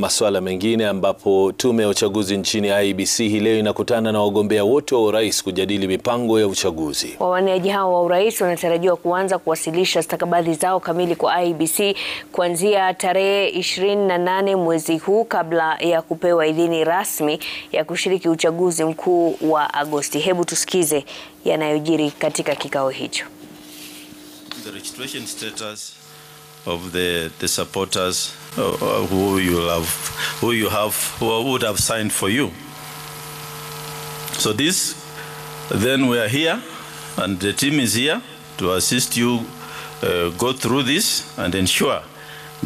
Masuala mengine ambapo tume ya uchaguzi nchini IEBC hii leo inakutana na wagombea wote wa urais kujadili mipango ya uchaguzi. Wawaniaji hao wa urais wanatarajiwa kuanza kuwasilisha stakabadhi zao kamili kwa IEBC kuanzia tarehe 28 mwezi huu kabla ya kupewa idhini rasmi ya kushiriki uchaguzi mkuu wa Agosti. Hebu tusikize yanayojiri katika kikao hicho. The registration status of the supporters who would have signed for you. So then we are here, and the team is here to assist you go through this and ensure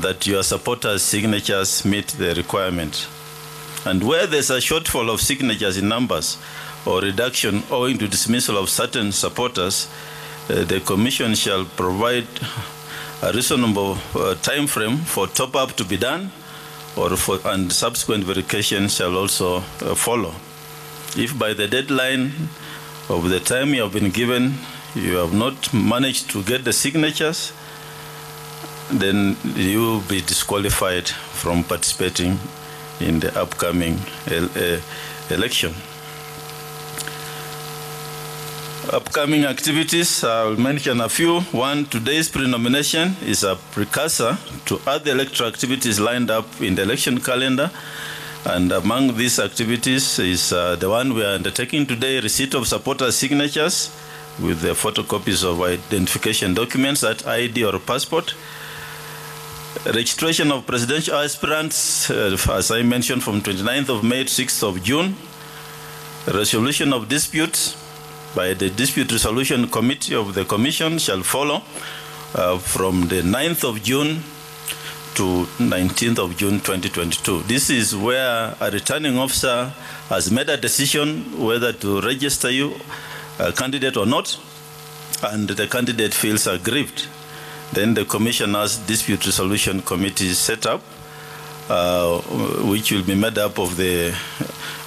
that your supporters' signatures meet the requirement. And where there's a shortfall of signatures in numbers or reduction owing to dismissal of certain supporters, the Commission shall provide a reasonable time frame for top-up to be done, and subsequent verification shall also follow. If by the deadline of the time you have been given, you have not managed to get the signatures, then you will be disqualified from participating in the upcoming election. Upcoming activities, I'll mention a few. One, today's pre-nomination is a precursor to other electoral activities lined up in the election calendar. And among these activities is the one we are undertaking today, receipt of supporters' signatures with the photocopies of identification documents, that ID or passport. Registration of presidential aspirants, as I mentioned, from 29th of May to 6th of June. Resolution of disputes by the Dispute Resolution Committee of the Commission shall follow from the 9th of June to 19th of June 2022. This is where a returning officer has made a decision whether to register you a candidate or not, and the candidate feels aggrieved. Then the Commissioner's Dispute Resolution Committee is set up, which will be made up of the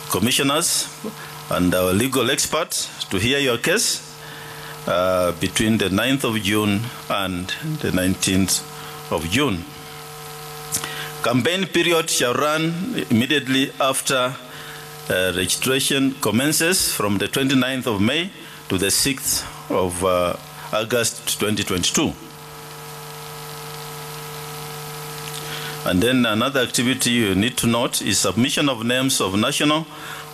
commissioners and our legal experts to hear your case between the 9th of June and the 19th of June. Campaign period shall run immediately after registration commences from the 29th of May to the 6th of August 2022. And then another activity you need to note is submission of names of national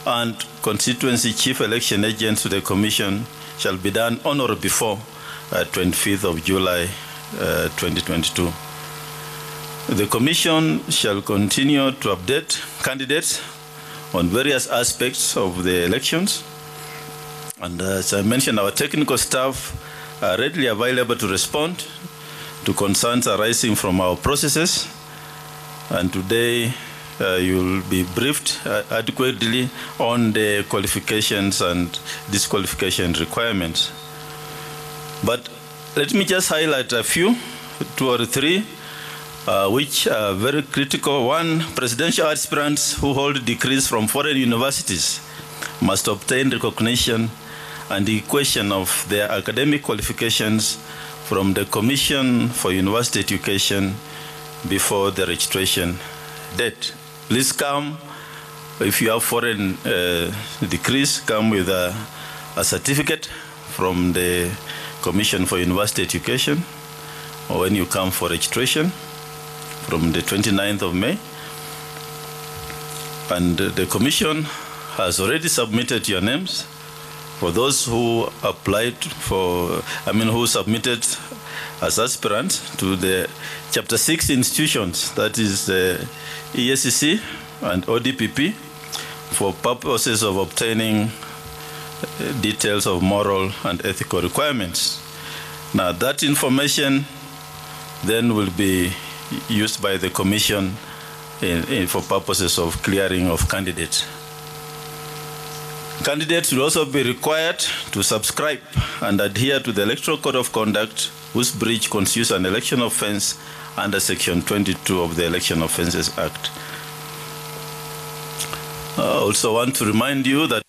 and constituency chief election agents to the Commission shall be done on or before 25th of July 2022. The Commission shall continue to update candidates on various aspects of the elections. And as I mentioned, our technical staff are readily available to respond to concerns arising from our processes. And today, you'll be briefed adequately on the qualifications and disqualification requirements. But let me just highlight a few, 2 or 3, which are very critical. One, presidential aspirants who hold degrees from foreign universities must obtain recognition and equation of their academic qualifications from the Commission for University Education before the registration date. Please come, if you have foreign degrees, come with a certificate from the Commission for University Education, or when you come for registration from the 29th of May. And the Commission has already submitted your names for those who applied for, who submitted as aspirants to the Chapter 6 institutions, that is the ESCC and ODPP, for purposes of obtaining details of moral and ethical requirements. Now that information then will be used by the Commission for purposes of clearing of candidates. Candidates will also be required to subscribe and adhere to the Electoral Code of Conduct, whose breach constitutes an election offense under Section 22 of the Election Offences Act. I also want to remind you that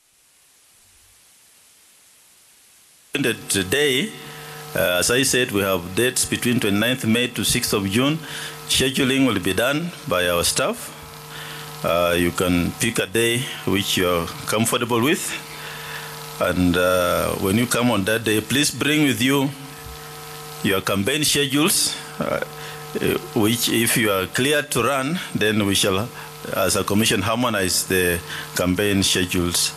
today, as I said, we have dates between 29th May to 6th of June. Scheduling will be done by our staff. You can pick a day which you're comfortable with. And when you come on that day, please bring with you your campaign schedules, which if you are cleared to run, then we shall, as a commission, harmonize the campaign schedules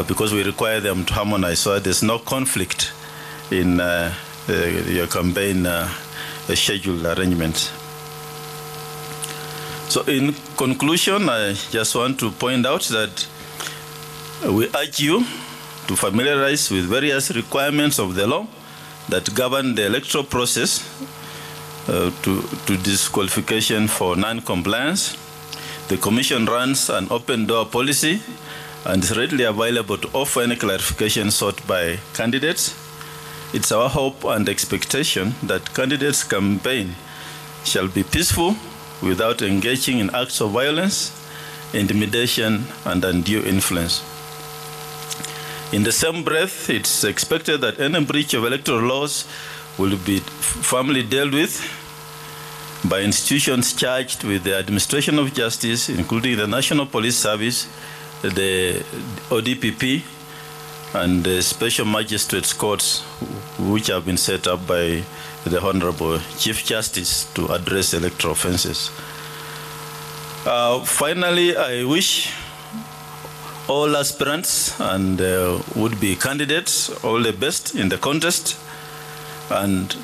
because we require them to harmonize so that there's no conflict in your campaign schedule arrangements. So in conclusion, I just want to point out that we urge you to familiarize with various requirements of the law that govern the electoral process to disqualification for non-compliance. The Commission runs an open-door policy and is readily available to offer any clarification sought by candidates. It's our hope and expectation that candidates' campaign shall be peaceful without engaging in acts of violence, intimidation, and undue influence. In the same breath, it's expected that any breach of electoral laws will be firmly dealt with by institutions charged with the administration of justice, including the National Police Service, the ODPP, and the special magistrates courts, which have been set up by the Honorable Chief Justice to address electoral offenses. Finally, I wish all aspirants and would-be candidates all the best in the contest, and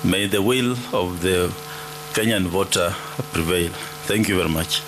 may the will of the Kenyan voter prevail. Thank you very much.